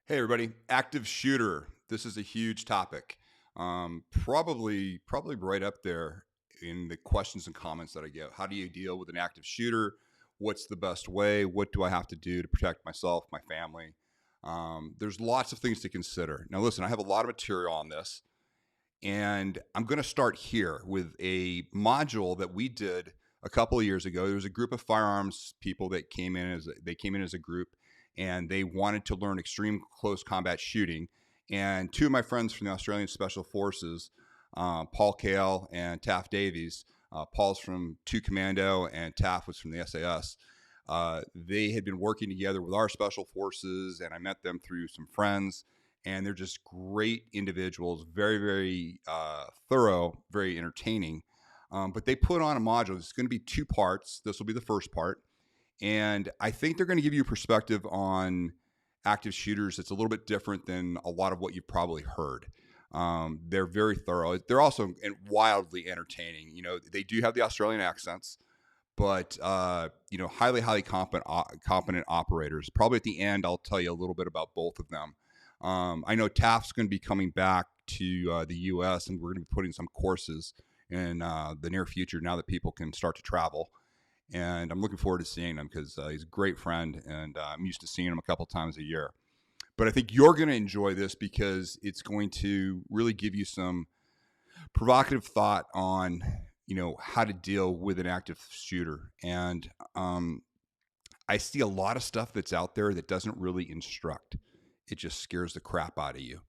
Hey everybody, active shooter. This is a huge topic. Probably right up there in the questions and comments that I get. How do you deal with an active shooter? What's the best way? What do I have to do to protect myself, my family? There's lots of things to consider. Now, listen, I have a lot of material on this, and I'm going to start here with a module that we did a couple of years ago. There was a group of firearms people that came in as a group, and they wanted to learn extreme close combat shooting. And two of my friends from the Australian Special Forces, Paul Kale and Taff Davies, Paul's from 2 Commando and Taff was from the SAS. They had been working together with our special forces, and I met them through some friends, and they're just great individuals, very thorough, very entertaining. But they put on a module. It's going to be 2 parts. This will be the first part, and I think they're going to give you a perspective on active shooters that's a little bit different than a lot of what you've probably heard. They're very thorough. They're also wildly entertaining. You know, they do have the Australian accents, but highly competent operators. Probably at the end, I'll tell you a little bit about both of them. I know Taft's going to be coming back to the U.S. and we're going to be putting some courses in the near future now that people can start to travel. And I'm looking forward to seeing him because he's a great friend, and I'm used to seeing him a couple times a year. But I think you're going to enjoy this because it's going to really give you some provocative thought on how to deal with an active shooter. And I see a lot of stuff that's out there that doesn't really instruct. It just scares the crap out of you.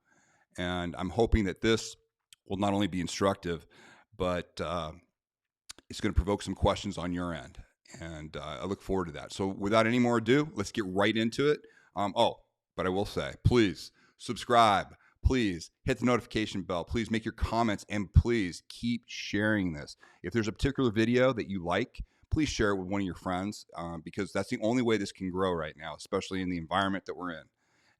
And I'm hoping that this will not only be instructive, but it's going to provoke some questions on your end. And I look forward to that. So without any more ado, let's get right into it. But I will say, please subscribe. Please hit the notification bell. Please make your comments, and please keep sharing this. If there's a particular video that you like, please share it with one of your friends because that's the only way this can grow right now, especially in the environment that we're in.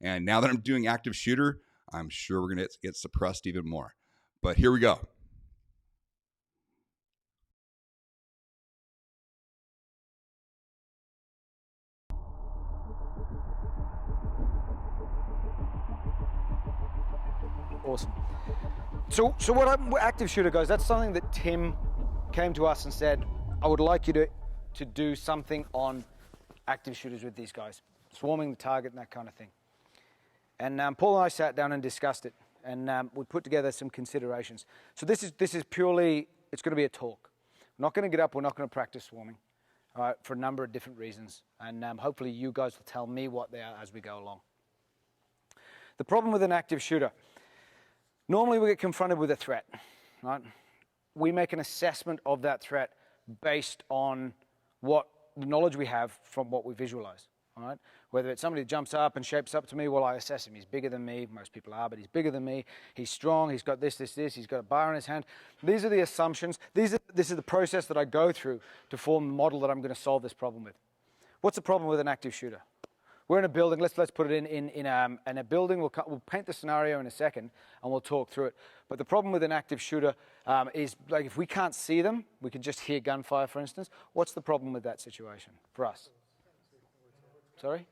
And now that I'm doing active shooter, I'm sure we're going to get suppressed even more. But here we go. Awesome. So what active shooter goes, that's something that Tim came to us and said, I would like you to do something on active shooters with these guys, swarming the target and that kind of thing. And Paul and I sat down and discussed it, and we put together some considerations. So this is purely, it's going to be a talk. We're not going to get up, we're not going to practice swarming, all right, for a number of different reasons. And hopefully you guys will tell me what they are as we go along. The problem with an active shooter, normally we get confronted with a threat, right? We make an assessment of that threat based on what the knowledge we have from what we visualize, all right? Whether it's somebody that jumps up and shapes up to me, well, I assess him. He's bigger than me. Most people are, but he's bigger than me. He's strong. He's got this. He's got a bar in his hand. These are the assumptions. This is the process that I go through to form the model that I'm going to solve this problem with. What's the problem with an active shooter? We're in a building. Let's put it in a building. We'll paint the scenario in a second, and we'll talk through it. But the problem with an active shooter is, like, if we can't see them, we can just hear gunfire, for instance. What's the problem with that situation for us? Sorry?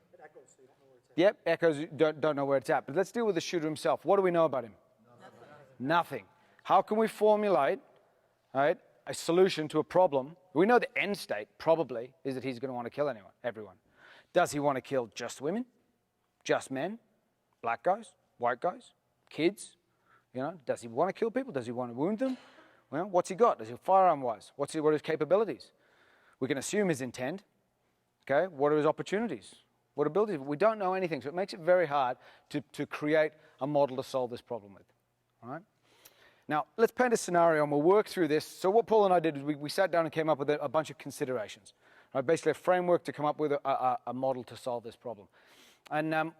Yep, echoes don't know where it's at. But let's deal with the shooter himself. What do we know about him? Nothing. How can we formulate, right, a solution to a problem? We know the end state probably is that he's going to want to kill everyone. Does he want to kill just women, just men, black guys, white guys, kids? Does he want to kill people? Does he want to wound them? Well, what's he got? Does he firearm-wise? What are his capabilities? We can assume his intent. Okay, what are his opportunities? What abilities? We don't know anything, so it makes it very hard to create a model to solve this problem with. All right? Now, let's paint a scenario, and we'll work through this. So what Paul and I did is we sat down and came up with a bunch of considerations. Right, basically a framework to come up with a model to solve this problem. And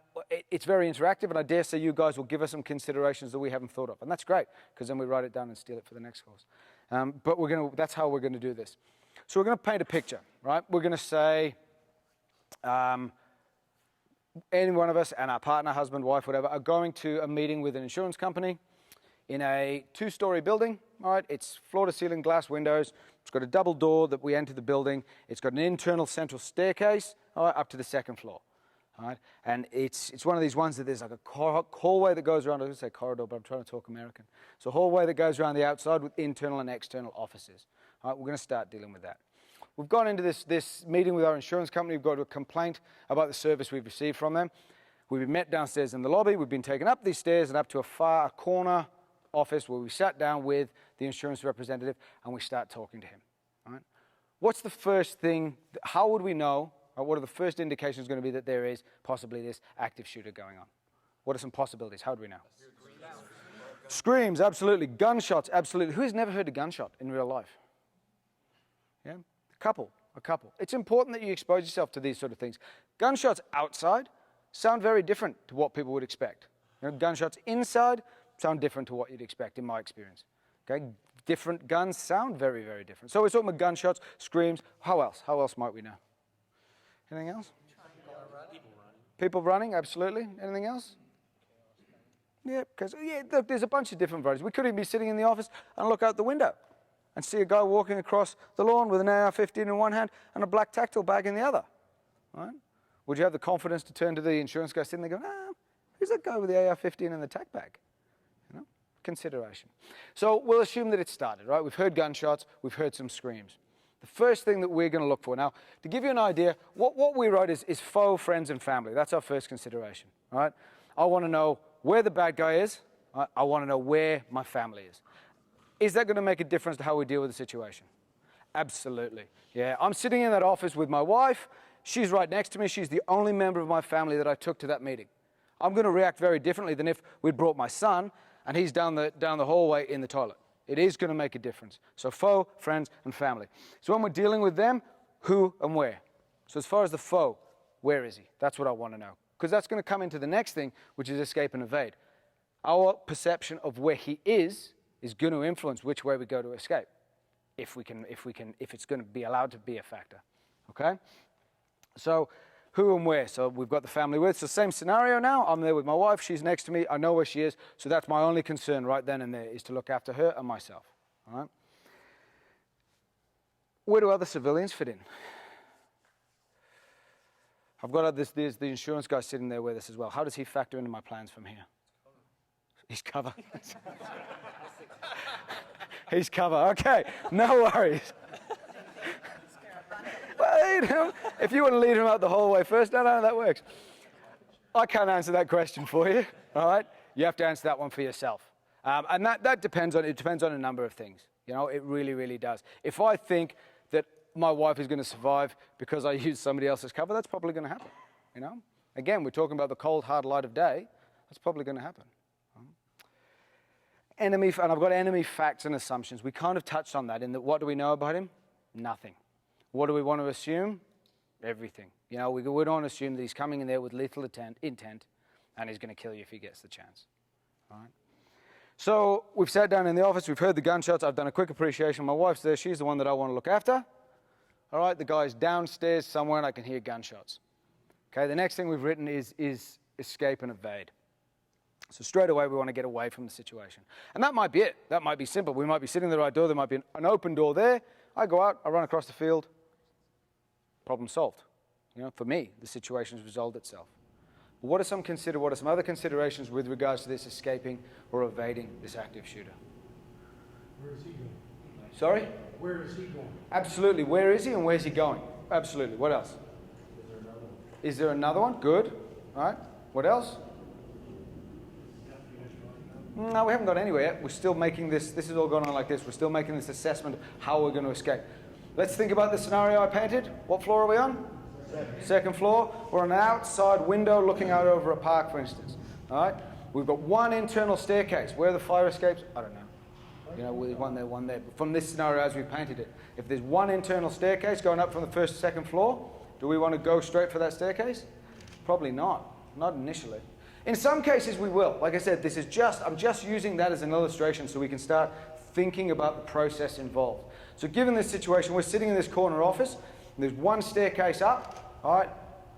it's very interactive, and I dare say you guys will give us some considerations that we haven't thought of. And that's great, because then we write it down and steal it for the next course. But that's how we're going to do this. So we're going to paint a picture, right? We're going to say any one of us and our partner, husband, wife, whatever, are going to a meeting with an insurance company in a 2-story building. All right, it's floor-to-ceiling glass windows. It's got a double door that we enter the building. It's got an internal central staircase, all right, up to the second floor. All right? And it's one of these ones that there's like a hallway that goes around. I was going to say corridor, but I'm trying to talk American. So a hallway that goes around the outside with internal and external offices. All right, we're going to start dealing with that. We've gone into this meeting with our insurance company. We've got a complaint about the service we've received from them. We've been met downstairs in the lobby. We've been taken up these stairs and up to a far corner office where we sat down with the insurance representative and we start talking to him. All right? What's the first thing? How would we know? Or what are the first indications going to be that there is possibly this active shooter going on? What are some possibilities? How do we know? Screams, absolutely. Gunshots, absolutely. Who has never heard a gunshot in real life? Yeah, a couple. It's important that you expose yourself to these sort of things. Gunshots outside sound very different to what people would expect. You know, gunshots inside sound different to what you'd expect, in my experience. Okay, different guns sound very, very different. So we're talking about gunshots, screams. How else? How else might we know? Anything else? People running, absolutely. Anything else? Yeah, because look, there's a bunch of different varieties. We could even be sitting in the office and look out the window and see a guy walking across the lawn with an AR-15 in one hand and a black tactile bag in the other. Right? Would you have the confidence to turn to the insurance guy sitting there going, who's that guy with the AR-15 and the tac bag? You know, consideration. So we'll assume that it started, right? We've heard gunshots, we've heard some screams. The first thing that we're going to look for now, to give you an idea, what we write is foe, friends, and family. That's our first consideration, all right? I want to know where the bad guy is. I want to know where my family is. Is that going to make a difference to how we deal with the situation? Absolutely. Yeah, I'm sitting in that office with my wife. She's right next to me. She's the only member of my family that I took to that meeting. I'm going to react very differently than if we'd brought my son and he's down the hallway in the toilet. It is going to make a difference. So foe, friends, and family. So when we're dealing with them, who and where? So as far as the foe, where is he? That's what I want to know. Because that's going to come into the next thing, which is escape and evade. Our perception of where he is going to influence which way we go to escape, if it's going to be allowed to be a factor. Okay? So who and where? So we've got the family with. So same scenario now. I'm there with my wife. She's next to me. I know where she is. So that's my only concern right then and there, is to look after her and myself. All right? Where do other civilians fit in? I've got there's the insurance guy sitting there with us as well. How does he factor into my plans from here? He's cover. He's cover. Okay, no worries. Well, you know, if you want to lead him out the hallway first, no, that works. I can't answer that question for you. All right, you have to answer that one for yourself, and that depends on a number of things. You know, it really, really does. If I think that my wife is going to survive because I use somebody else's cover, that's probably going to happen. You know, again, we're talking about the cold, hard light of day. That's probably going to happen. And I've got enemy facts and assumptions. We kind of touched on that in that what do we know about him? Nothing. What do we want to assume? Everything. You know, we don't assume that he's coming in there with lethal intent and he's going to kill you if he gets the chance. All right? So we've sat down in the office. We've heard the gunshots. I've done a quick appreciation. My wife's there. She's the one that I want to look after. All right, the guy's downstairs somewhere and I can hear gunshots. Okay, the next thing we've written is escape and evade. So straight away, we want to get away from the situation. And that might be it. That might be simple. We might be sitting at the right door. There might be an open door there. I go out. I run across the field. Problem solved. You know, for me, the situation's resolved itself. But what are some other considerations with regards to this escaping or evading this active shooter? Where is he going? Sorry? Where is he going? Absolutely. Where is he and where's he going? Absolutely. What else? Is there another one? Good. All right. What else? No, we haven't got anywhere yet. We're still making this is all going on like this. We're still making this assessment of how we're going to escape. Let's think about the scenario I painted. What floor are we on? Second floor. We're on an outside window looking out over a park, for instance. All right? We've got one internal staircase. Where are the fire escapes? I don't know. You know, there's one there. But from this scenario as we painted it, if there's one internal staircase going up from the first to second floor, do we want to go straight for that staircase? Probably not. Not initially. In some cases, we will. Like I said, I'm just using that as an illustration so we can start thinking about the process involved. So given this situation, we're sitting in this corner office, and there's one staircase up. All right,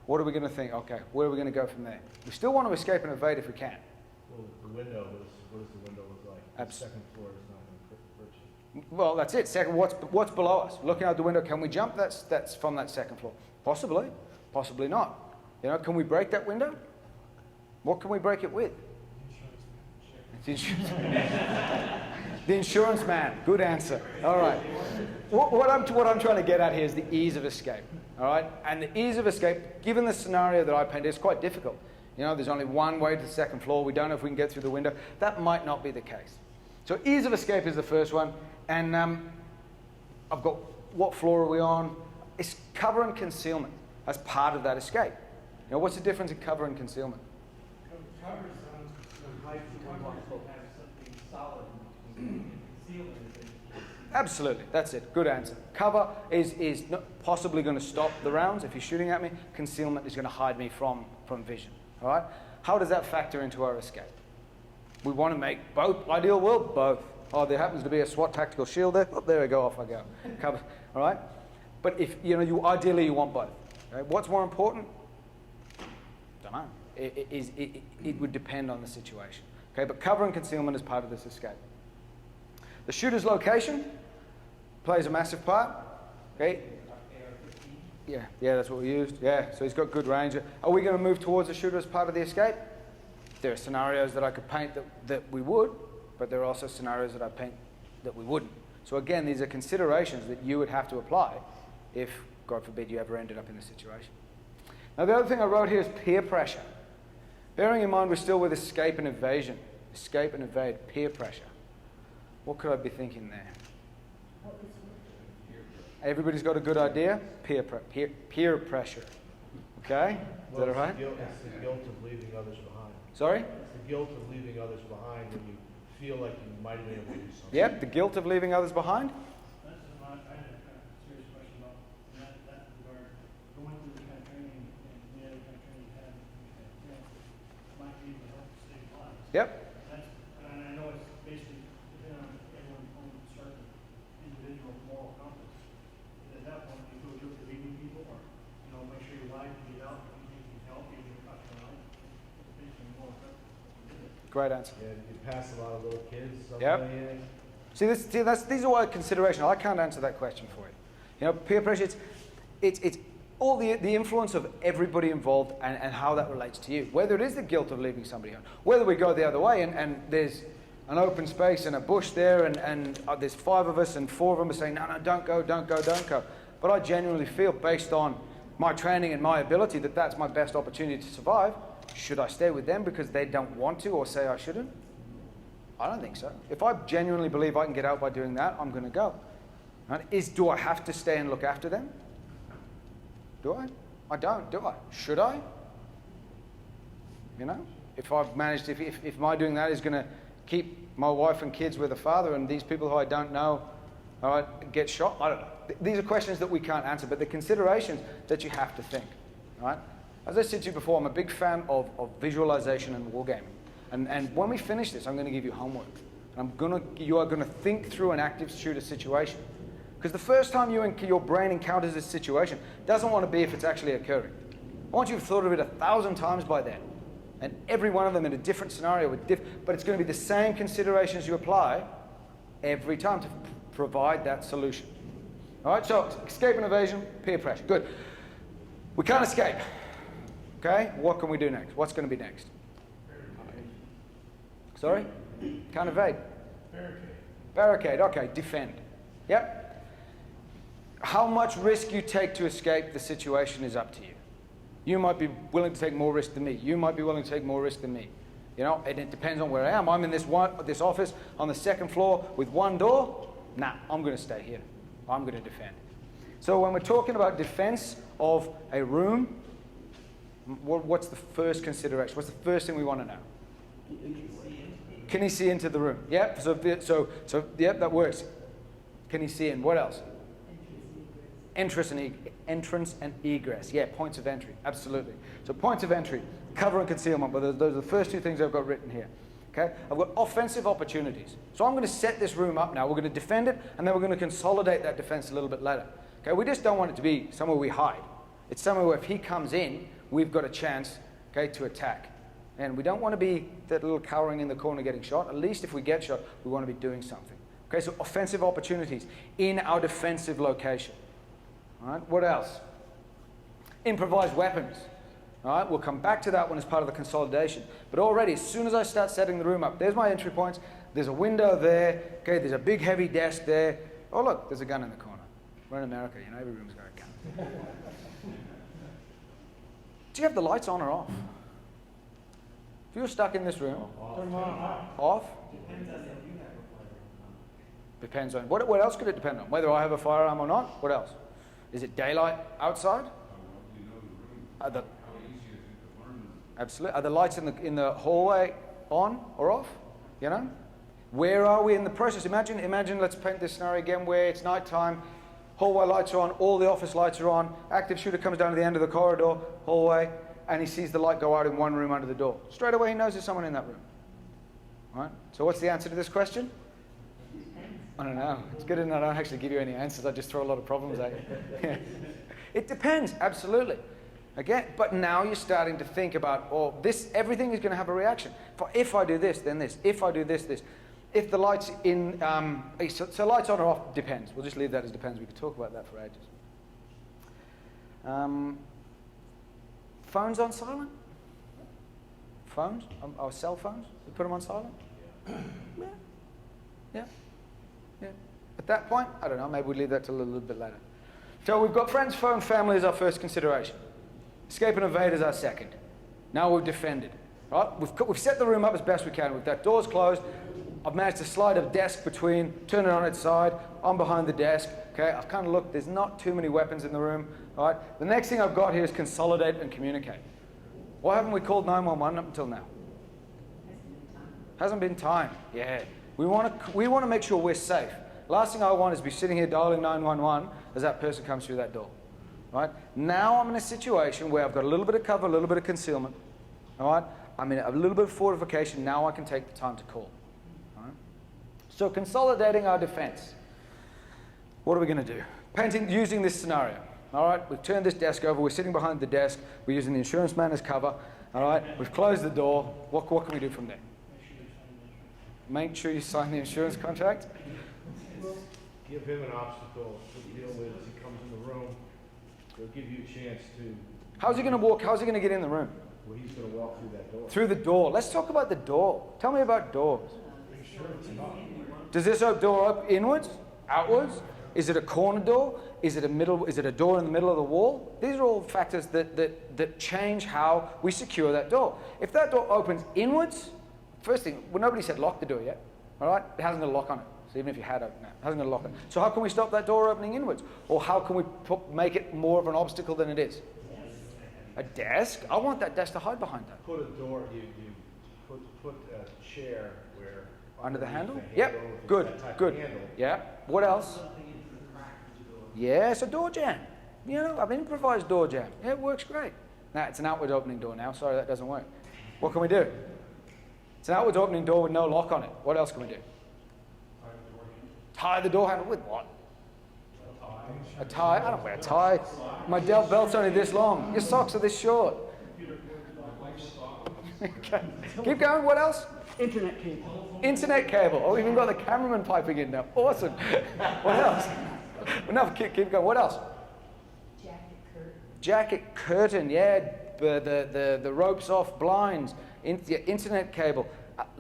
what are we going to think? Okay, where are we going to go from there? We still want to escape and evade if we can. Well, the window, what does the window look like? The second floor is not going to hurt you. Well, that's it. Second, what's below us? Looking out the window, can we jump? That's from that second floor. Possibly, possibly not. You know, can we break that window? What can we break it with? The insurance man. The insurance man. Good answer. All right. What I'm trying to get at here is the ease of escape. All right. And the ease of escape, given the scenario that I painted, is quite difficult. You know, there's only one way to the second floor. We don't know if we can get through the window. That might not be the case. So ease of escape is the first one. And I've got, what floor are we on? It's cover and concealment as part of that escape. You know, what's the difference in cover and concealment? Cover is on height you want to have something solid. Concealment is Absolutely, that's it. Good answer. Cover is not possibly going to stop the rounds if you're shooting at me. Concealment is going to hide me from vision. All right? How does that factor into our escape? We want to make both. Ideal world, both. Oh, there happens to be a SWAT tactical shield there. Oh, there we go. Off I go. Cover. All right? But if ideally you want both. Right? What's more important? Don't know. It would depend on the situation. Okay, but cover and concealment is part of this escape. The shooter's location plays a massive part. Okay. Yeah, that's what we used. Yeah, so he's got good range. Are we going to move towards the shooter as part of the escape? There are scenarios that I could paint that we would, but there are also scenarios that I paint that we wouldn't. So again, these are considerations that you would have to apply if, God forbid, you ever ended up in this situation. Now, the other thing I wrote here is peer pressure. Bearing in mind we're still with escape and evasion. Escape and evade, peer pressure. What could I be thinking there? Everybody's got a good idea? Peer pressure. Okay? Is that all right? It's the guilt of leaving others behind. Sorry? It's the guilt of leaving others behind when you feel like you might have been able to do something. Yep, the guilt of leaving others behind. That's I had a kind of serious question about that regard. Going through the kind of training and the other kind of training you had, might be able to help save lives. Yep. And I know it's basically depending on everyone's own certain individual moral compass. At that point, you feel guilty leaving people, or make sure you lie to get out. If you can help, you can cut your life. It's basically moral compass. Great answer. Yeah, you pass a lot of little kids. Yep. See, these are all considerations. I can't answer that question for you. You know, peer pressure, it's all the influence of everybody involved and how that relates to you. Whether it is the guilt of leaving somebody on, whether we go the other way and there's an open space and a bush there and there's 5 of us and 4 of them are saying, no, don't go, don't go, don't go. But I genuinely feel, based on my training and my ability, that that's my best opportunity to survive. Should I stay with them because they don't want to or say I shouldn't? I don't think so. If I genuinely believe I can get out by doing that, I'm going to go. Right? Do I have to stay and look after them? Do I? I don't, do I? Should I? You know? If I've managed, if my doing that is going to keep my wife and kids with a father and these people who I don't know, all right, get shot, I don't know. These are questions that we can't answer, but the considerations that you have to think. Right? As I said to you before, I'm a big fan of visualization and wargaming. And when we finish this, I'm going to give you homework. You are going to think through an active shooter situation. Because the first time your brain encounters this situation doesn't want to be if it's actually occurring. I want you to have thought of it 1,000 times by then. And every one of them in a different scenario, but it's going to be the same considerations you apply every time to provide that solution. All right, so escape and evasion, peer pressure. Good. We can't escape. Okay, what can we do next? What's going to be next? Sorry? Can't evade. Barricade, okay, defend. Yep. How much risk you take to escape the situation is up to you. You might be willing to take more risk than me. You might be willing to take more risk than me. You know, and it depends on where I am. I'm in this office on the 2nd floor with one door. Nah, I'm going to stay here. I'm going to defend. So when we're talking about defense of a room, what's the first consideration? What's the first thing we want to know? Can he see into the room? Yep. So yep, that works. Can he see in? What else? Entrance and egress. Yeah, points of entry. Absolutely. So points of entry, cover and concealment. But those are the first 2 things I've got written here. Okay. I've got offensive opportunities. So I'm going to set this room up now. We're going to defend it, and then we're going to consolidate that defense a little bit later. Okay. We just don't want it to be somewhere we hide. It's somewhere where if he comes in, we've got a chance, okay, to attack. And we don't want to be that little cowering in the corner getting shot. At least if we get shot, we want to be doing something. Okay, so offensive opportunities in our defensive location. All right, what else? Improvised weapons. All right, we'll come back to that one as part of the consolidation. But already, as soon as I start setting the room up, there's my entry points. There's a window there. Okay, there's a big heavy desk there. Oh look, there's a gun in the corner. We're in America, you know, every room's got a gun. Do you have the lights on or off? If you were stuck in this room, Turn them on. off? Depends on what else could it depend on? Whether I have a firearm or not? What else? Is it daylight outside? Absolutely. Are the lights in the hallway on or off? You know? Where are we in the process? Imagine, let's paint this scenario again where it's nighttime, hallway lights are on, all the office lights are on, active shooter comes down to the end of the corridor, hallway, and he sees the light go out in one room under the door. Straight away he knows there's someone in that room. Right? So what's the answer to this question? I don't know. It's good enough I don't actually give you any answers. I just throw a lot of problems at you. It depends, absolutely. Again, but now you're starting to think about, oh, this, everything is going to have a reaction. If I do this, then this. If I do this, this. If the lights in, so lights on or off depends. We'll just leave that as depends. We could talk about that for ages. Phones on silent? Phones? Our cell phones? We put them on silent? Yeah. At that point, I don't know, maybe we'll leave that till a little bit later. So we've got friends, phone, family as our first consideration. Escape and evade is our second. Now we've defended. Right? We've set the room up as best we can. With that door's closed, I've managed to slide a desk between, turn it on its side, I'm behind the desk. Okay, I've kind of looked, there's not too many weapons in the room. All right? The next thing I've got here is consolidate and communicate. Why haven't we called 911 up until now? Hasn't been time. Yeah. We want to make sure we're safe. Last thing I want is be sitting here dialing 911 as that person comes through that door. Right? Now I'm in a situation where I've got a little bit of cover, a little bit of concealment. All right? I'm in a little bit of fortification. Now I can take the time to call. All right? So consolidating our defense. What are we going to do? Using this scenario. All right? We've turned this desk over. We're sitting behind the desk. We're using the insurance man as cover. All right? We've closed the door. What can we do from there? Make sure you sign the insurance contract. Give him an obstacle to deal with as he comes in the room. He'll give you a chance to. How's he going to walk? How's he going to get in the room? Well, he's going to walk through that door. Through the door. Let's talk about the door. Tell me about doors. Does this door open inwards? Outwards? Is it a corner door? Is it a middle? Is it a door in the middle of the wall? These are all factors that change how we secure that door. If that door opens inwards, first thing, well, nobody said lock the door yet. All right? It hasn't got a lock on it. So even if you had opened it, it hasn't got a lock on it. So how can we stop that door opening inwards? Or how can we make it more of an obstacle than it is? A desk? I want that desk to hide behind that. Put a door, you put a chair where. Under the handle? if Yep. it's Good. that type of Good. handle. Yeah. What else? Yes, a door jam. You know, I've improvised door jam. Yeah, it works great. Now, it's an outward opening door now. Sorry, that doesn't work. What can we do? It's an outward opening door with no lock on it. What else can we do? Tie the door handle with what? A tie? I don't wear a tie. My belt's only this long. Your socks are this short. Okay. Keep going. What else? Internet cable. Internet cable. Oh, we've even got the cameraman piping in now. Awesome. What else? No, keep going. What else? Jacket curtain. Yeah. The ropes off blinds. Internet cable.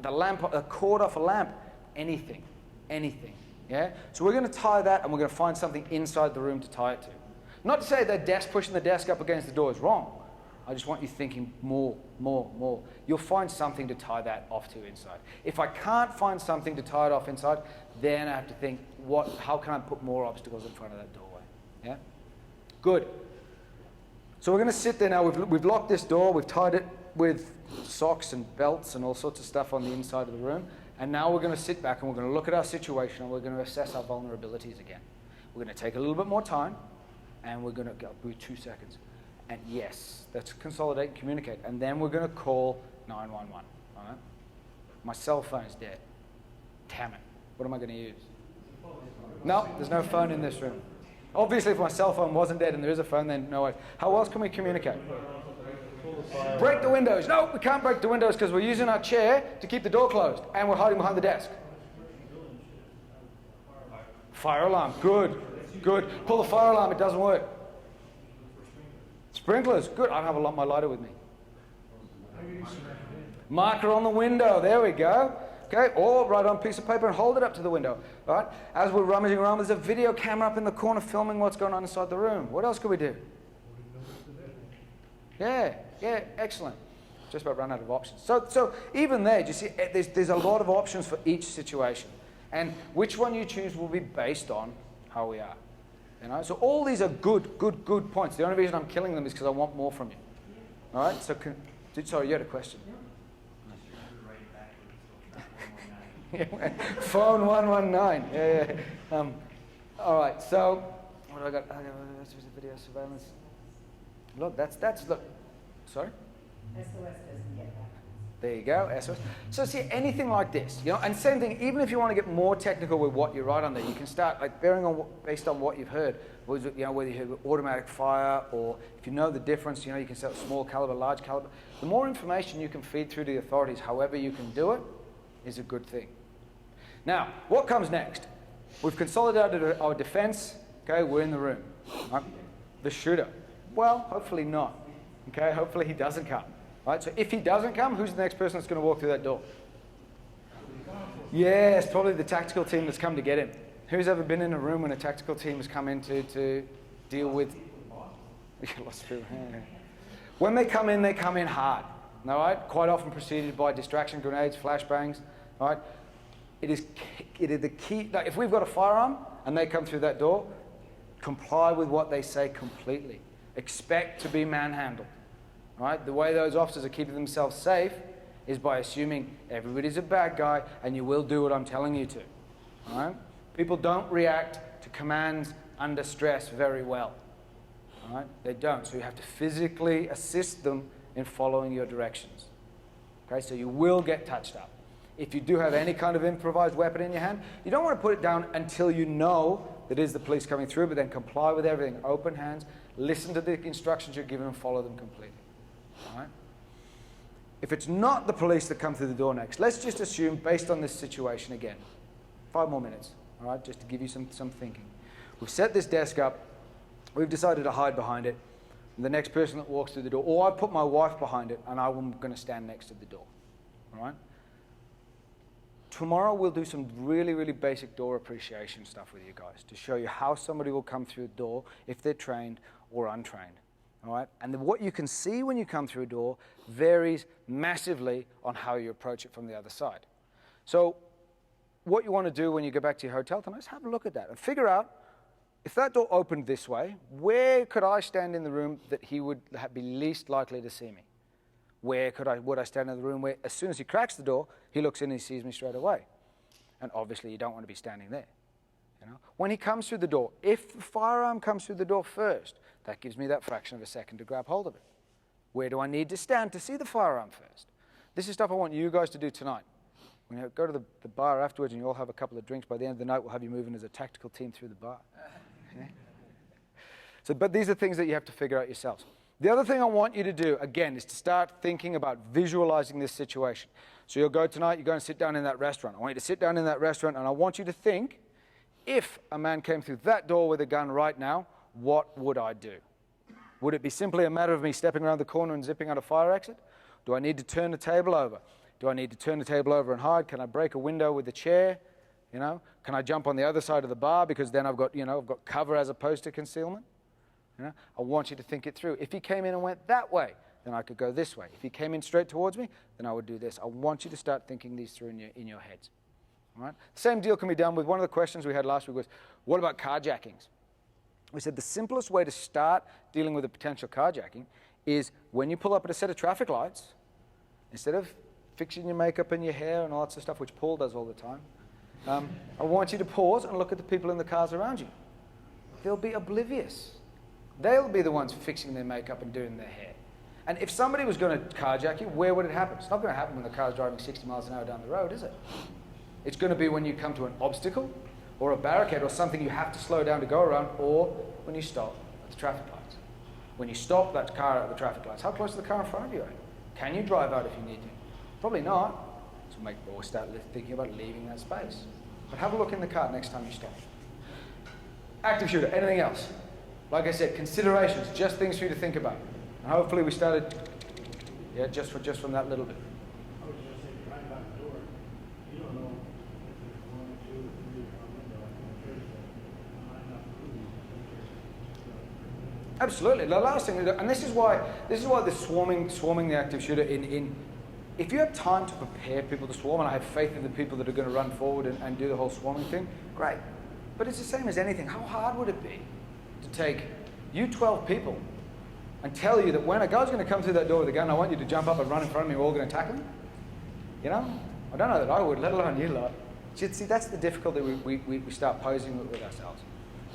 The lamp. A cord off a lamp. Anything. Yeah. So we're going to tie that, and we're going to find something inside the room to tie it to. Not to say that pushing the desk up against the door is wrong. I just want you thinking more. You'll find something to tie that off to inside. If I can't find something to tie it off inside, then I have to think, how can I put more obstacles in front of that doorway? Yeah? Good. So we're going to sit there now. We've locked this door. We've tied it with socks and belts and all sorts of stuff on the inside of the room. And now we're going to sit back and we're going to look at our situation and we're going to assess our vulnerabilities again. We're going to take a little bit more time and we're going to go through 2 seconds. And yes, let's consolidate and communicate. And then we're going to call 911. All right? My cell phone is dead. Damn it. What am I going to use? No, there's no phone in this room. Obviously, if my cell phone wasn't dead and there is a phone, then no way. How else can we communicate? Break the windows. No, we can't break the windows because we're using our chair to keep the door closed and we're hiding behind the desk. Fire alarm. Good. Pull the fire alarm. It doesn't work. Sprinklers, good. I have my lighter with me. Marker on the window, there we go. Okay, or write on a piece of paper and hold it up to the window. All right, as we're rummaging around, there's a video camera up in the corner filming what's going on inside the room. What else could we do? Yeah, excellent. Just about run out of options. So even there, do you see, there's a lot of options for each situation. And which one you choose will be based on how we are. You know, so all these are good points. The only reason I'm killing them is because I want more from you. All right, so sorry, you had a question. Phone 119. Yeah. All right. So what do I got? Video surveillance. Look, that's look. Sorry. SOS doesn't get that. There you go, SOS. So see, anything like this, you know, and same thing, even if you want to get more technical with what you write on there, you can start, like, based on what you've heard, you know, whether you heard automatic fire, or if you know the difference, you know, you can set small caliber, large caliber. The more information you can feed through to the authorities, however you can do it, is a good thing. Now, what comes next? We've consolidated our defense, okay, we're in the room. Right? The shooter. Well, hopefully not. Okay, hopefully he doesn't come. Right? So if he doesn't come, who's the next person that's going to walk through that door? Yes, probably the tactical team that's come to get him. Who's ever been in a room when a tactical team has come in to deal with... When they come in hard. All right? Quite often preceded by distraction grenades, flashbangs. All right? It is the key. Like, if we've got a firearm and they come through that door, comply with what they say completely. Expect to be manhandled. Right? The way those officers are keeping themselves safe is by assuming everybody's a bad guy and you will do what I'm telling you to. Right? People don't react to commands under stress very well. Right? They don't. So you have to physically assist them in following your directions. Okay? So you will get touched up. If you do have any kind of improvised weapon in your hand, you don't want to put it down until you know that it is the police coming through, but then comply with everything. Open hands, listen to the instructions you're given and follow them completely. All right? If it's not the police that come through the door next, let's just assume, based on this situation again, 5 more minutes, all right, just to give you some thinking. We've set this desk up, we've decided to hide behind it, and the next person that walks through the door, or I put my wife behind it, and I'm going to stand next to the door, all right? Tomorrow we'll do some really basic door appreciation stuff with you guys to show you how somebody will come through the door if they're trained or untrained. All right? And what you can see when you come through a door varies massively on how you approach it from the other side. So what you want to do when you go back to your hotel tonight is have a look at that and figure out, if that door opened this way, where could I stand in the room that he would be least likely to see me? Where would I stand in the room where as soon as he cracks the door, he looks in and he sees me straight away? And obviously you don't want to be standing there. You know? When he comes through the door, if the firearm comes through the door first, that gives me that fraction of a second to grab hold of it. Where do I need to stand to see the firearm first? This is stuff I want you guys to do tonight. When you go to the bar afterwards and you all have a couple of drinks, by the end of the night we'll have you moving as a tactical team through the bar. Yeah? So, but these are things that you have to figure out yourselves. The other thing I want you to do, again, is to start thinking about visualizing this situation. So you'll go tonight, you go and sit down in that restaurant. I want you to sit down in that restaurant and I want you to think, if a man came through that door with a gun right now, what would I do? Would it be simply a matter of me stepping around the corner and zipping out a fire exit? Do I need to turn the table over? Do I need to turn the table over and hide? Can I break a window with a chair? You know, can I jump on the other side of the bar because then I've got cover as opposed to concealment? You know, I want you to think it through. If he came in and went that way, then I could go this way. If he came in straight towards me, then I would do this. I want you to start thinking these through in your heads. All right? Same deal can be done with one of the questions we had last week was, what about carjackings? We said the simplest way to start dealing with a potential carjacking is when you pull up at a set of traffic lights, instead of fixing your makeup and your hair and all that sort of stuff, which Paul does all the time, I want you to pause and look at the people in the cars around you. They'll be oblivious. They'll be the ones fixing their makeup and doing their hair. And if somebody was going to carjack you, where would it happen? It's not going to happen when the car's driving 60 miles an hour down the road, is it? It's going to be when you come to an obstacle or a barricade or something you have to slow down to go around, or when you stop at the traffic lights. When you stop that car at the traffic lights, how close to the car in front of you are you? Can you drive out if you need to? Probably not. So we'll start thinking about leaving that space. But have a look in the car next time you stop. Active shooter, anything else? Like I said, considerations, just things for you to think about. hopefully we started, yeah, just from that little bit. I was just saying, right by the door, you don't know if there's 1, 2, 3 or a window, like in the church, that might not prove you. Absolutely. The last thing, and this is why the swarming the active shooter in if you have time to prepare people to swarm, and I have faith in the people that are going to run forward and do the whole swarming thing, great. But it's the same as anything. How hard would it be to take you 12 people and tell you that when a guy's going to come through that door with a gun, I want you to jump up and run in front of me, we're all going to tackle him? You know? I don't know that I would, let alone you lot. See, that's the difficulty we start posing with ourselves.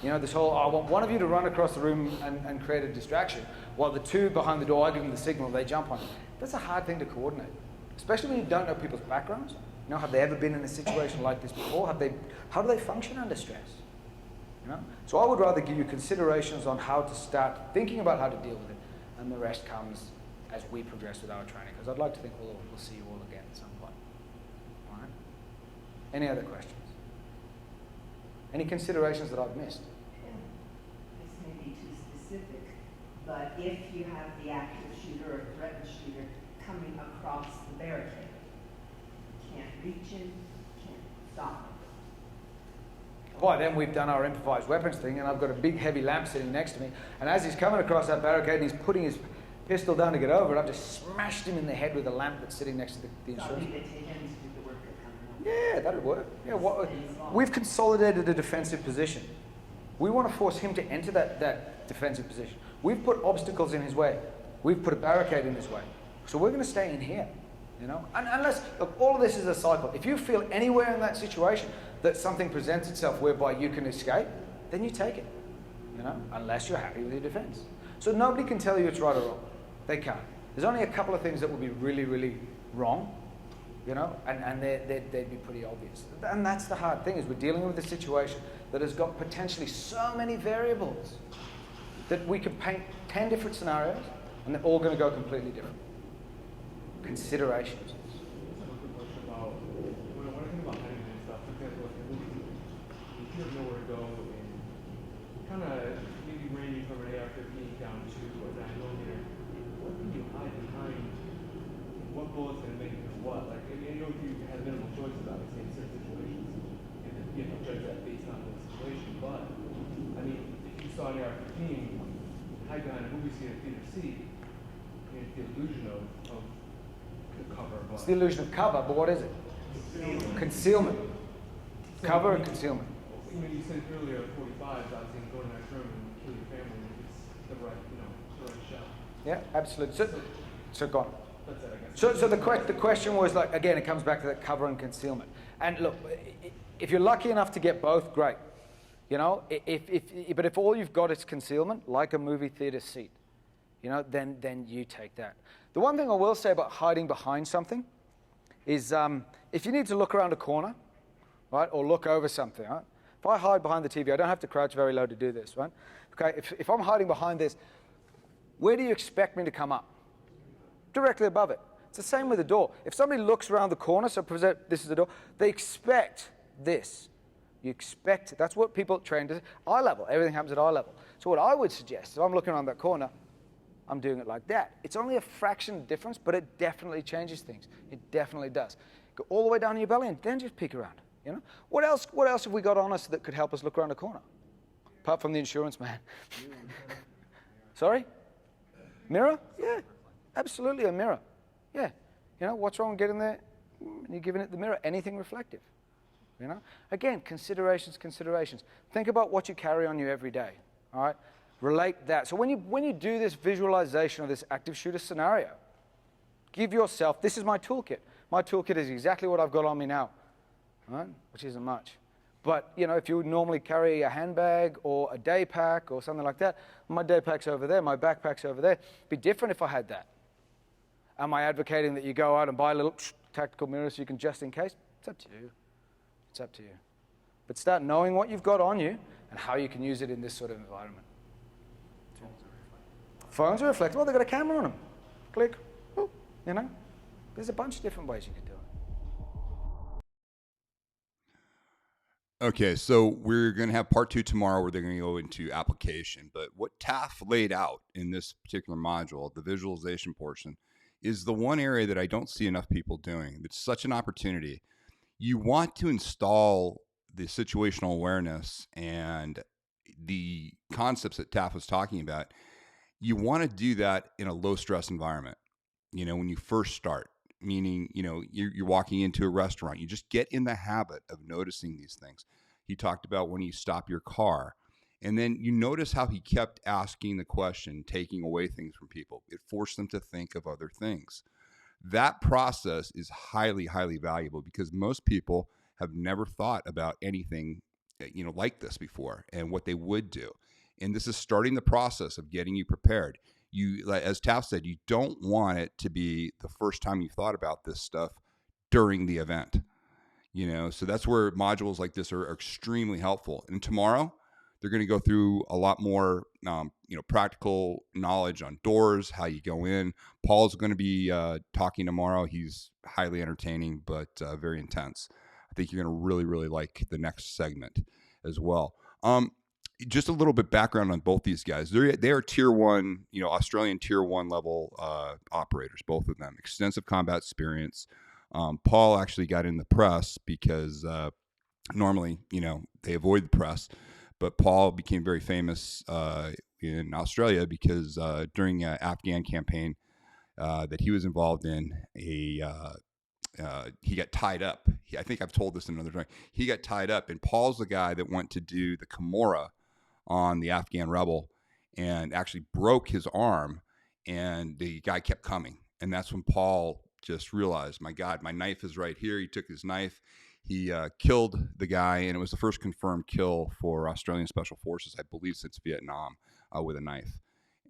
You know, this whole, I want one of you to run across the room and create a distraction, while the two behind the door, I give them the signal, they jump on it. That's a hard thing to coordinate, especially when you don't know people's backgrounds. You know, have they ever been in a situation like this before? How do they function under stress? You know? So I would rather give you considerations on how to start thinking about how to deal with it, and the rest comes as we progress with our training, because I'd like to think we'll see you all again at some point. All right? Any other questions? Any considerations that I've missed? This may be too specific, but if you have the active shooter or threatened shooter coming across the barricade, can't reach him, can't stop him. Why, then we've done our improvised weapons thing, and I've got a big heavy lamp sitting next to me, and as he's coming across that barricade and he's putting his pistol down to get over it, I've just smashed him in the head with a lamp that's sitting next to the So insurance. leave it to him to do the work that comes up. Yeah, that'd work. Yeah, we've consolidated a defensive position. We want to force him to enter that defensive position. We've put obstacles in his way. We've put a barricade in his way. So we're going to stay in here, you know? And unless, look, all of this is a cycle. If you feel anywhere in that situation that something presents itself whereby you can escape, then you take it, you know, unless you're happy with your defense. So nobody can tell you it's right or wrong. They can't. There's only a couple of things that will be really, really wrong, you know, and they'd be pretty obvious. And that's the hard thing, is we're dealing with a situation that has got potentially so many variables that we could paint 10 different scenarios and they're all going to go completely different. Considerations. I have a quick question about when I think about hiding and stuff. For example, like in movies, you have nowhere to go, and kind of maybe ranging from an AR-15 down to a 9mm. What can you hide behind? What bullet's gonna make it to what? Like, I know you have minimal choices, obviously, in certain situations, and you know, judge that based on the situation. But I mean, if you saw an AR-15 hide behind a movie scene at theater C, it's the illusion of the cover. It's the illusion of cover, but what is it? Concealment. Cover and concealment. When you said earlier, 45, I was saying go to the next room and kill your family if it's the right, you know, the right shot. Yeah, absolutely. So go on. That's it, I guess. So the question was, like, again, it comes back to that cover and concealment. And look, if you're lucky enough to get both, great. You know, but if all you've got is concealment, like a movie theater seat, you know, then you take that. The one thing I will say about hiding behind something is if you need to look around a corner, right, or look over something, right? If I hide behind the TV, I don't have to crouch very low to do this, right? Okay, if I'm hiding behind this, where do you expect me to come up? Directly above it. It's the same with the door. If somebody looks around the corner, so this is the door, they expect this. You expect, that's what people train to, eye level. Everything happens at eye level. So what I would suggest, if I'm looking around that corner, I'm doing it like that. It's only a fraction difference, but it definitely changes things. It definitely does. Go all the way down to your belly and then just peek around. You know? What else have we got on us that could help us look around the corner? Apart from the insurance man. Sorry? Mirror? Yeah, absolutely a mirror. Yeah. You know, what's wrong with getting there and you're giving it the mirror? Anything reflective. You know? Again, considerations. Think about what you carry on you every day. All right? Relate that. So when you do this visualization of this active shooter scenario, give yourself, this is my toolkit. My toolkit is exactly what I've got on me now, right? Which isn't much. But, you know, if you would normally carry a handbag or a day pack or something like that, my day pack's over there, my backpack's over there. It'd be different if I had that. Am I advocating that you go out and buy a little tactical mirror so you can just in case? It's up to you. It's up to you. But start knowing what you've got on you and how you can use it in this sort of environment. Phones are reflective. Well, they've got a camera on them. Click. Boop. You know? There's a bunch of different ways you can do it. Okay, so we're going to have part 2 tomorrow where they're going to go into application. But what TAF laid out in this particular module, the visualization portion, is the one area that I don't see enough people doing. It's such an opportunity. You want to install the situational awareness and the concepts that TAF was talking about. You want to do that in a low stress environment, when you first start, meaning, you're walking into a restaurant, you just get in the habit of noticing these things. He talked about when you stop your car, and then you notice how he kept asking the question, taking away things from people. It forced them to think of other things. That process is highly, highly valuable because most people have never thought about anything, like this before and what they would do. And this is starting the process of getting you prepared. As Taff said, you don't want it to be the first time you thought about this stuff during the event. So that's where modules like this are extremely helpful. And tomorrow, they're going to go through a lot more, practical knowledge on doors, how you go in. Paul's going to be talking tomorrow. He's highly entertaining, but very intense. I think you're going to really, really like the next segment as well. Just a little bit background on both these guys. They are tier 1, Australian tier 1 level operators, both of them. Extensive combat experience. Paul actually got in the press because normally, they avoid the press. But Paul became very famous in Australia because during an Afghan campaign that he was involved in, he got tied up. I think I've told this in another time. He got tied up, and Paul's the guy that went to do the Kimura on the Afghan rebel and actually broke his arm, and the guy kept coming. And that's when Paul just realized, my God, my knife is right here. He took his knife. He killed the guy, and it was the first confirmed kill for Australian Special Forces, I believe, since Vietnam, with a knife.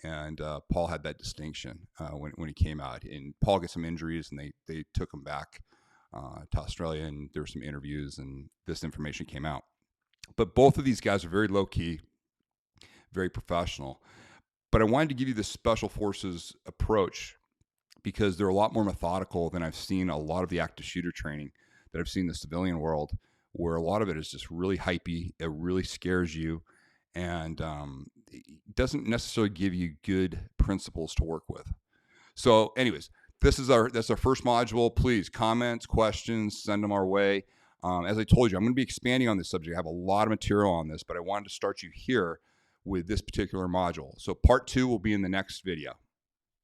And Paul had that distinction when he came out. And Paul got some injuries, and they took him back to Australia, and there were some interviews, and this information came out. But both of these guys are very low-key, very professional. But I wanted to give you the Special Forces approach because they're a lot more methodical than I've seen a lot of the active shooter training that I've seen in the civilian world, where a lot of it is just really hypey. It really scares you, and it doesn't necessarily give you good principles to work with. So anyways, that's our first module. Please, comments, questions, send them our way. As I told you, I'm going to be expanding on this subject. I have a lot of material on this, but I wanted to start you here with this particular module. So part 2 will be in the next video.